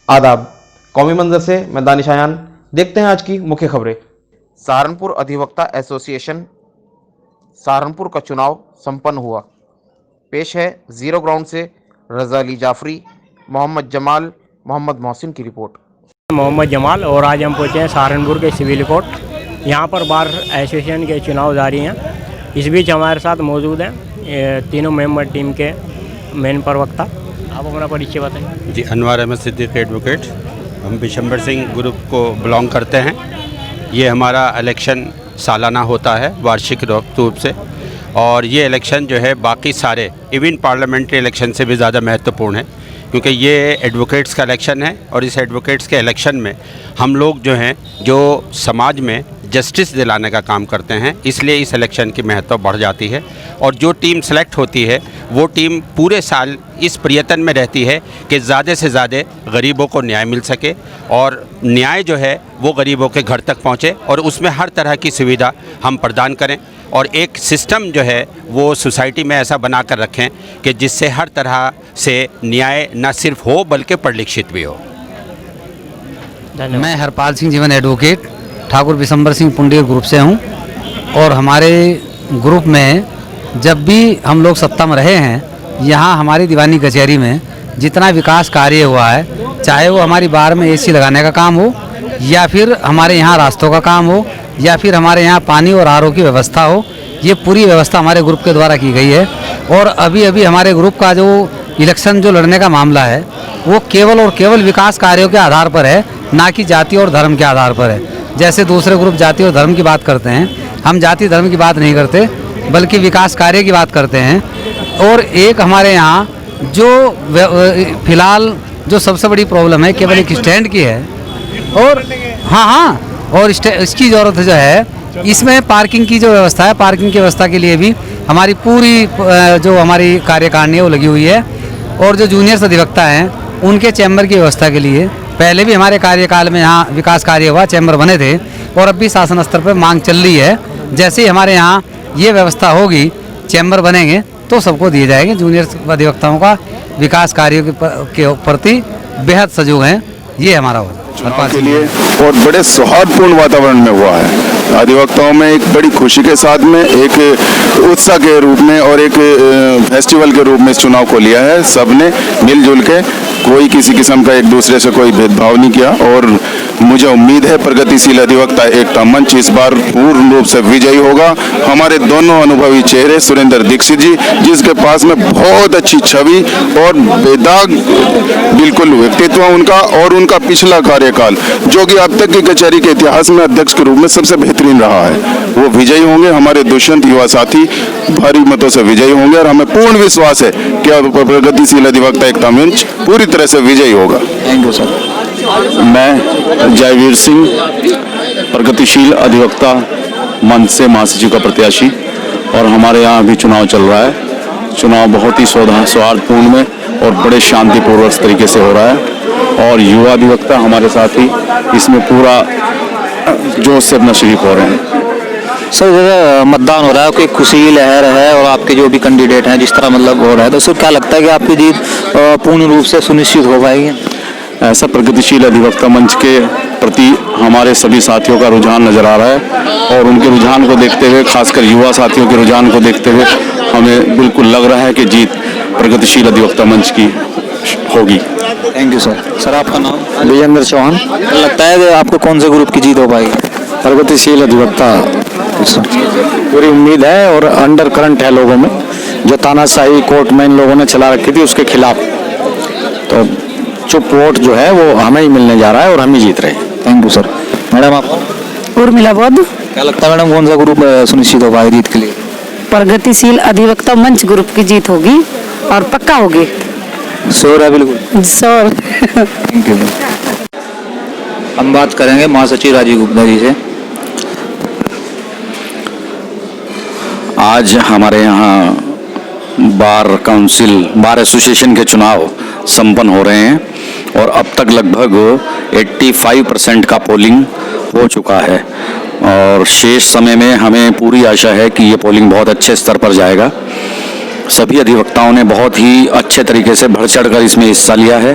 आदाब। कौमी मंजर से मैं दानिश आयान। देखते हैं आज की मुख्य खबरें। सहारनपुर अधिवक्ता एसोसिएशन सहारनपुर का चुनाव संपन्न हुआ। पेश है जीरो ग्राउंड से रज़ा अली जाफरी, मोहम्मद जमाल, मोहम्मद मोहसिन की रिपोर्ट। मोहम्मद जमाल और आज हम पहुँचे हैं सहारनपुर के सिविल कोर्ट। यहाँ पर बार एसोसिएशन के चुनाव जारी हैं। इस बीच हमारे साथ मौजूद हैं तीनों मेंबर टीम के मेन प्रवक्ता। आप अपना परिचय बताएं। जी, अनवर अहमद सिद्दीक एडवोकेट। हम बिशंबर सिंह ग्रुप को बिलोंग करते हैं। ये हमारा इलेक्शन सालाना होता है वार्षिक रूप से, और ये इलेक्शन जो है बाकी सारे इवन पार्लियामेंट्री इलेक्शन से भी ज़्यादा महत्वपूर्ण है, क्योंकि ये एडवोकेट्स का इलेक्शन है। और इस एडवोकेट्स के इलेक्शन में हम लोग जो हैं जो समाज में जस्टिस दिलाने का काम करते हैं, इसलिए इस इलेक्शन की महत्व बढ़ जाती है। और जो टीम सेलेक्ट होती है वो टीम पूरे साल इस प्रयत्न में रहती है कि ज़्यादा से ज़्यादा गरीबों को न्याय मिल सके, और न्याय जो है वो गरीबों के घर तक पहुँचे, और उसमें हर तरह की सुविधा हम प्रदान करें, और एक सिस्टम जो है वो सोसाइटी में ऐसा बना कर रखें कि जिससे हर तरह से न्याय न सिर्फ हो बल्कि परिलक्षित भी हो। मैं हरपाल सिंह जीवन एडवोकेट ठाकुर बिशंबर सिंह पुंडीर ग्रुप से हूं, और हमारे ग्रुप में जब भी हम लोग सत्ता में रहे हैं, यहाँ हमारी दीवानी कचहरी में जितना विकास कार्य हुआ है, चाहे वो हमारी बार में एसी लगाने का काम हो, या फिर हमारे यहाँ रास्तों का काम हो, या फिर हमारे यहाँ पानी और आरओ की व्यवस्था हो, ये पूरी व्यवस्था हमारे ग्रुप के द्वारा की गई है। और अभी अभी हमारे ग्रुप का जो इलेक्शन जो लड़ने का मामला है वो केवल और केवल विकास कार्यों के आधार पर है, ना कि जाति और धर्म के आधार पर है। जैसे दूसरे ग्रुप जाति और धर्म की बात करते हैं, हम जाति धर्म की बात नहीं करते बल्कि विकास कार्य की बात करते हैं। और एक हमारे यहाँ जो फिलहाल जो सबसे बड़ी प्रॉब्लम है केवल एक स्टैंड की है, और और इसकी ज़रूरत जो है, इसमें पार्किंग की जो व्यवस्था है, पार्किंग की व्यवस्था के लिए भी हमारी पूरी जो हमारी कार्यकारिणी है वो लगी हुई है। और जो जूनियर अधिवक्ता हैं उनके चैम्बर की व्यवस्था के लिए पहले भी हमारे कार्यकाल में यहाँ विकास कार्य हुआ, चैम्बर बने थे, और अब भी शासन स्तर पर मांग चल रही है। जैसे ही हमारे यहाँ ये व्यवस्था होगी, चैम्बर बनेंगे तो सबको दिए जाएंगे। जूनियर अधिवक्ताओं का विकास कार्यों के प्रति बेहद सजग हैं। ये हमारा चुनाव के लिए और बड़े सौहार्दपूर्ण वातावरण में हुआ है। अधिवक्ताओं में एक बड़ी खुशी के साथ में, एक उत्साह के रूप में और एक फेस्टिवल के रूप में इस चुनाव को लिया है। सबने मिलजुल के, कोई किसी किस्म का एक दूसरे से कोई भेदभाव नहीं किया। और मुझे उम्मीद है प्रगतिशील अधिवक्ता एकता मंच इस बार पूर्ण रूप से विजयी होगा। हमारे दोनों अनुभवी चेहरे, सुरेंद्र दीक्षित जी जिसके पास में बहुत अच्छी छवि और बेदाग बिल्कुल व्यक्तित्व उनका, और उनका पिछला कार्यकाल जो कि अब तक की कचहरी के इतिहास में अध्यक्ष के रूप में सबसे बेहतरीन रहा है, वो विजयी होंगे। हमारे दुष्यंत युवा साथी भारी मतों से विजयी होंगे, और हमें पूर्ण विश्वास है कि प्रगतिशील अधिवक्ता एकता मंच पूरी तरह से विजयी होगा। Thank you sir. मैं जयवीर सिंह, प्रगतिशील अधिवक्ता मंच से महासचिव का प्रत्याशी, और हमारे यहाँ अभी चुनाव चल रहा है। चुनाव बहुत ही सौहार्दपूर्ण में और बड़े शांतिपूर्वक तरीके से हो रहा है, और युवा अधिवक्ता हमारे साथ ही इसमें पूरा जोश से अपना शरीक हो रहे हैं। सर, जैसे मतदान हो रहा है, कोई खुशी की लहर है, और आपके जो भी कैंडिडेट हैं जिस तरह मतलब हो रहा है, तो सर क्या लगता है कि आपकी जीत पूर्ण रूप से सुनिश्चित हो पाएगी? ऐसा प्रगतिशील अधिवक्ता मंच के प्रति हमारे सभी साथियों का रुझान नजर आ रहा है, और उनके रुझान को देखते हुए, खासकर युवा साथियों के रुझान को देखते हुए हमें बिल्कुल लग रहा है कि जीत प्रगतिशील अधिवक्ता मंच की होगी। Thank you sir. सर, आपका नाम? विजेंद्र चौहान। लगता है कि आपको कौन से ग्रुप की जीत हो पाएगी? प्रगतिशील अधिवक्ता। पूरी उम्मीद है, और अंडर करंट है लोगों में, जो तानाशाही कोर्ट में इन लोगों ने चला रखी थी उसके खिलाफ, तो चुप वोट जो है वो हमें ही मिलने जा रहा है और हम ही जीत रहे हैं। Thank you sir. मैडम, आपका? उर्मिला बौद्ध। क्या लगता है मैडम, कौन सा ग्रुप सुनिश्चित हो पाएगा जीत के लिए? प्रगतिशील अधिवक्ता मंच ग्रुप की जीत होगी, और पक्का होगी। श्योर है? बिल्कुल श्योर। Thank you. हम बात करेंगे महासचिव राजीव गुप्ता जी से। आज हमारे यहाँ बार काउंसिल, बार एसोसिएशन के चुनाव संपन्न हो रहे हैं, और अब तक लगभग 85% का पोलिंग हो चुका है, और शेष समय में हमें पूरी आशा है कि ये पोलिंग बहुत अच्छे स्तर पर जाएगा। सभी अधिवक्ताओं ने बहुत ही अच्छे तरीके से बढ़ चढ़ कर इसमें हिस्सा लिया है।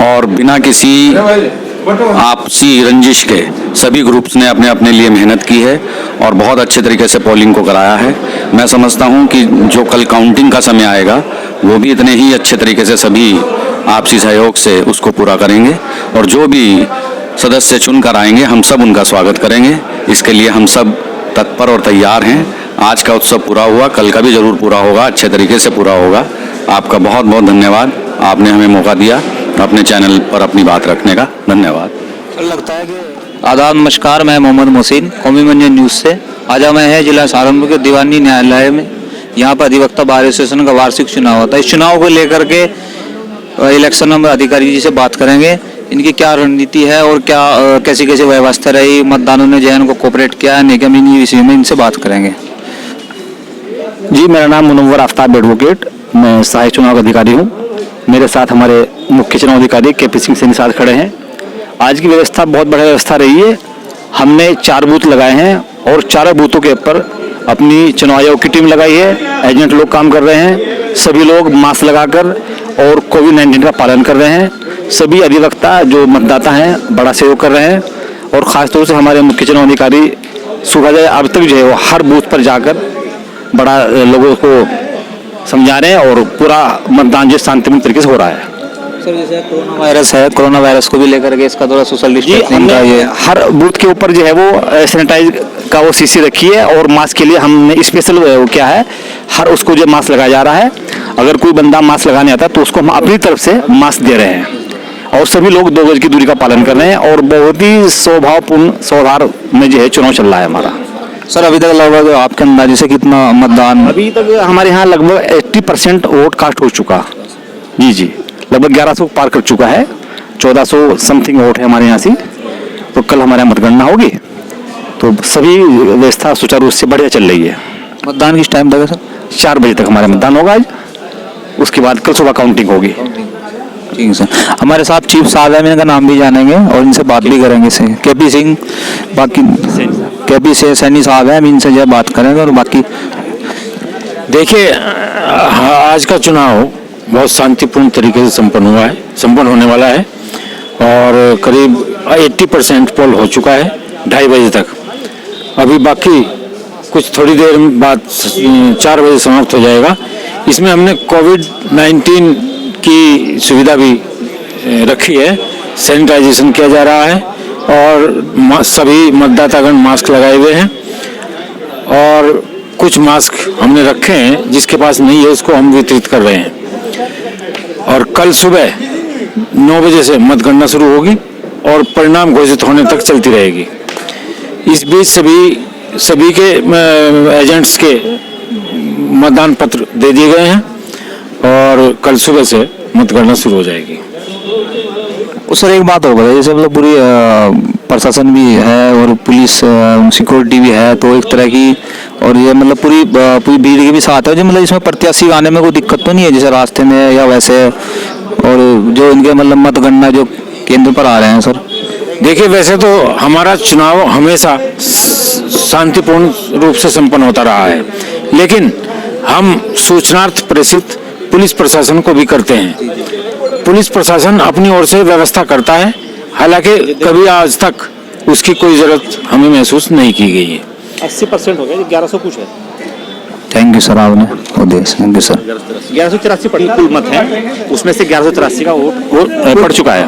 और बिना किसी आपसी रंजिश के सभी ग्रुप्स ने अपने अपने लिए मेहनत की है और बहुत अच्छे तरीके से पोलिंग को कराया है। मैं समझता हूं कि जो कल काउंटिंग का समय आएगा वो भी इतने ही अच्छे तरीके से सभी आपसी सहयोग से उसको पूरा करेंगे और जो भी सदस्य चुन कर आएंगे हम सब उनका स्वागत करेंगे। इसके लिए हम सब तत्पर और तैयार हैं। आज का उत्सव पूरा हुआ, कल का भी जरूर पूरा होगा, अच्छे तरीके से पूरा होगा। आपका बहुत बहुत धन्यवाद, आपने हमें मौका दिया अपने चैनल पर अपनी बात रखने का। धन्यवाद। आदाब, नमस्कार। मैं मोहम्मद मोहसिन, कौमी मंजन न्यूज़ से। आज मैं है जिला सहारनपुर के दीवानी न्यायालय में। यहाँ पर अधिवक्ता बार एसोसिएशन का वार्षिक चुनाव होता है। इस चुनाव को लेकर के इलेक्शन नंबर अधिकारी जी से बात करेंगे, इनकी क्या रणनीति है और क्या कैसी कैसी व्यवस्था रही, मतदानों ने जो है उनको कोऑपरेट किया है निगम, इन विषय में इनसे बात करेंगे। जी, मेरा नाम मुनव्वर आफ्ताब एडवोकेट, मैं सहायक चुनाव अधिकारी हूँ। मेरे साथ हमारे मुख्य चुनाव अधिकारी के पी सिंह सैनी साथ खड़े हैं। आज की व्यवस्था बहुत बढ़िया व्यवस्था रही है। हमने 4 बूथ लगाए हैं और चारों बूथों के ऊपर अपनी चुनाव आयोग की टीम लगाई है। एजेंट लोग काम कर रहे हैं। सभी लोग मास्क लगाकर और कोविड-19 का पालन कर रहे हैं। सभी अधिवक्ता जो मतदाता हैं बड़ा सहयोग कर रहे हैं और ख़ासतौर से हमारे मुख्य चुनाव अधिकारी सुबह से अब तक जो है वो हर बूथ पर जाकर बड़ा लोगों को समझा रहे हैं और पूरा मतदान जो शांतिपूर्ण तरीके से हो रहा है। सर, जैसे कोरोना वायरस है, कोरोना वायरस को भी लेकर के इसका थोड़ा सोशल डिस्टेंसिंग का ये हर बूथ के ऊपर जो है वो सैनिटाइज का वो शीशी रखी है और मास्क के लिए हमने स्पेशल क्या है, हर उसको जो मास्क लगाया जा रहा है। अगर कोई बंदा मास्क लगाने आता है तो उसको हम अपनी तरफ से मास्क दे रहे हैं और सभी लोग 2 गज की दूरी का पालन कर रहे हैं और बहुत ही सौभावपूर्ण सौहार्द में जो है चुनाव चल रहा है हमारा। सर, अभी तक लगभग आपके अंदाजे से कितना मतदान? अभी तक हमारे यहाँ लगभग 80% वोट कास्ट हो चुका। जी, लगभग 1100 पार कर चुका है। 1400 समथिंग वोट है हमारे यहाँ से। तो कल हमारे यहाँ मतगणना होगी तो सभी व्यवस्था सुचारू रूप से बढ़िया चल रही है। मतदान किस टाइम तक है सर? 4 बजे तक हमारा मतदान होगा आज। उसके बाद कल सुबह काउंटिंग होगी। ठीक है सर। हमारे साथ चीफ साहब है, मैं इनका नाम भी जानेंगे और इनसे बात भी करेंगे। से के.पी. सिंह, बाकी के.पी. सैनी साहब हैं, हम इनसे जो बात करेंगे और बाकी देखिए, आज का चुनाव बहुत शांतिपूर्ण तरीके से संपन्न हुआ है, संपन्न होने वाला है और करीब 80% पोल हो चुका है 2:30 बजे तक। अभी बाकी कुछ थोड़ी देर बाद 4 बजे समाप्त हो जाएगा। इसमें हमने कोविड-19 की सुविधा भी रखी है। सैनिटाइजेशन किया जा रहा है और सभी मतदातागण मास्क लगाए हुए हैं और कुछ मास्क हमने रखे हैं, जिसके पास नहीं है उसको हम वितरित कर रहे हैं। और कल सुबह 9 बजे से मतगणना शुरू होगी और परिणाम घोषित होने तक चलती रहेगी। इस बीच सभी के एजेंट्स के मतदान पत्र दे दिए गए हैं और कल सुबह से मतगणना शुरू हो जाएगी। सर, एक बात और बताइए, जैसे मतलब पूरी प्रशासन भी है और पुलिस सिक्योरिटी भी है, तो एक तरह की और ये मतलब पूरी भीड़ के भी साथ है, जो मतलब इसमें प्रत्याशी आने में कोई दिक्कत तो नहीं है जैसे रास्ते में या वैसे, और जो इनके मतलब मतगणना जो केंद्र पर आ रहे हैं सर? देखिए, वैसे तो हमारा चुनाव हमेशा शांतिपूर्ण रूप से संपन्न होता रहा है, लेकिन हम सूचनार्थ प्रेषित पुलिस प्रशासन को भी करते हैं। पुलिस प्रशासन अपनी ओर से व्यवस्था करता है, हालांकि कभी आज तक उसकी कोई जरूरत हमें महसूस नहीं की गई है। 80% हो गया, 1100 कुछ है। थैंक यू सर, आपने थैंक यू सर। 1183 कुल मत है, उसमें से 1183 का वोट पड़ चुका है।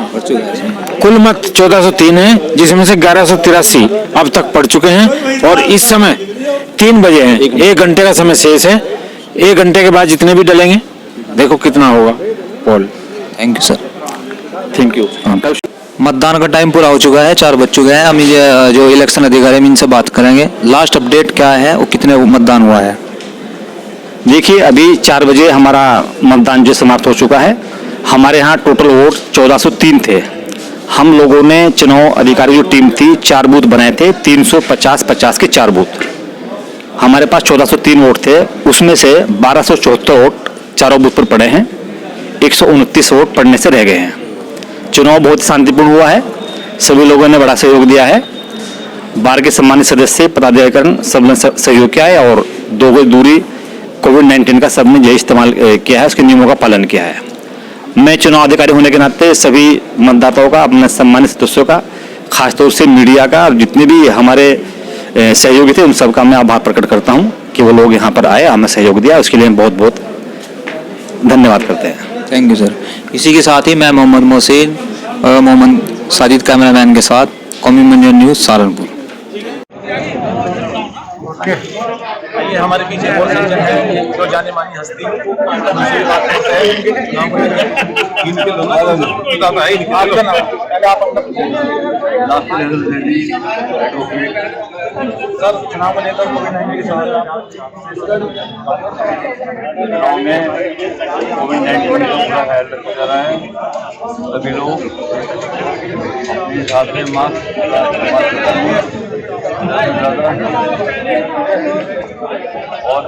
कुल मत 1403 है, जिसमें से 1183 अब तक पड़ चुके हैं और इस समय 3 बजे हैं। 1 घंटे का समय शेष है। 1 घंटे के बाद जितने भी डलेंगे, देखो कितना होगा poll. Thank you sir. Thank you. मतदान का टाइम पूरा हो चुका है, 4 बज चुके हैं। हम ये जो इलेक्शन अधिकारी हैं इनसे बात करेंगे, लास्ट अपडेट क्या है और कितने मतदान हुआ है। देखिए, अभी 4 बजे हमारा मतदान जो समाप्त हो चुका है। हमारे यहाँ टोटल वोट 1403 थे। हम लोगों ने चुनाव अधिकारी जो टीम थी 4 बूथ बनाए थे, 350-50 के 4 बूथ। हमारे पास 1403 वोट थे, उसमें से 1274 वोट चारों बूथ पर पड़े हैं। 129 वोट पड़ने से रह गए हैं। चुनाव बहुत शांतिपूर्ण हुआ है, सभी लोगों ने बड़ा सहयोग दिया है। बार के सम्मानित सदस्य पदाधिकारी सबने सहयोग किया है और 2 गज दूरी, कोविड-19 का सबने जो इस्तेमाल किया है, उसके नियमों का पालन किया है मैं चुनाव अधिकारी होने के नाते सभी मतदाताओं का, अपने सम्मानित सदस्यों का, खासतौर से मीडिया का और जितने भी हमारे सहयोगी थे उन सबका मैं आभार प्रकट करता हूं कि वो लोग यहाँ पर आए, हमें सहयोग दिया, उसके लिए हम बहुत बहुत धन्यवाद करते हैं। Thank you sir. इसी के साथ ही मैं मोहम्मद मोहसिन और मोहम्मद साजिद कैमरामैन के साथ कौमी मंजन न्यूज़ सहारनपुर। ये हमारे पीछे और सज्जन है जो जाने मानी हस्ती दूसरी बात करते हैं इनके लोग आपका नाम पहले आप अपना सर चुनाव को लेकर कोविड-19 के कोविड-19 का पूरा ख्याल रखा जा रहा है। सभी लोग अपने साथ में मास्क और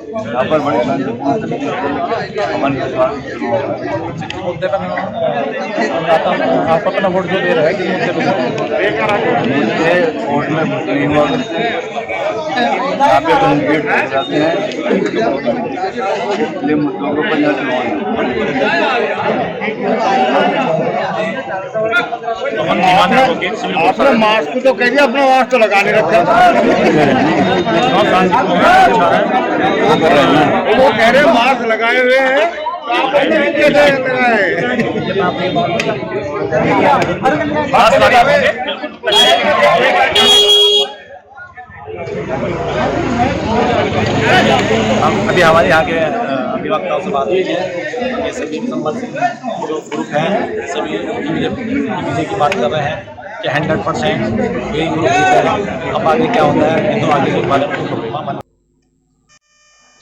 यहाँ पर बड़ी शांतिपूर्ण तरीके से अमन के साथ मुद्दे पर आप अपना वोट जो दे रहे हैं कि मुझे वोट में मुस्लिम और यहाँ पे कैंडिडेट हो जाते हैं इसलिए मुद्दों को पंजाब आपने मास्क तो कह दिया, अपना मास्क तो लगाने रखा वो कह रहे मास्क लगाए हुए हैं हम अभी हमारे यहाँ के अभिवक्ताओं से बात हुई है। ये सभी संबंध जो ग्रुप हैं सभी बीजेपी की बात कर रहे हैं कि 100% यही ग्रुप है। अब आगे क्या होता है ये तो आगे के बारे में।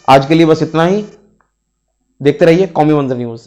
आज के लिए बस इतना ही। देखते रहिए कौमी मंजर न्यूज़।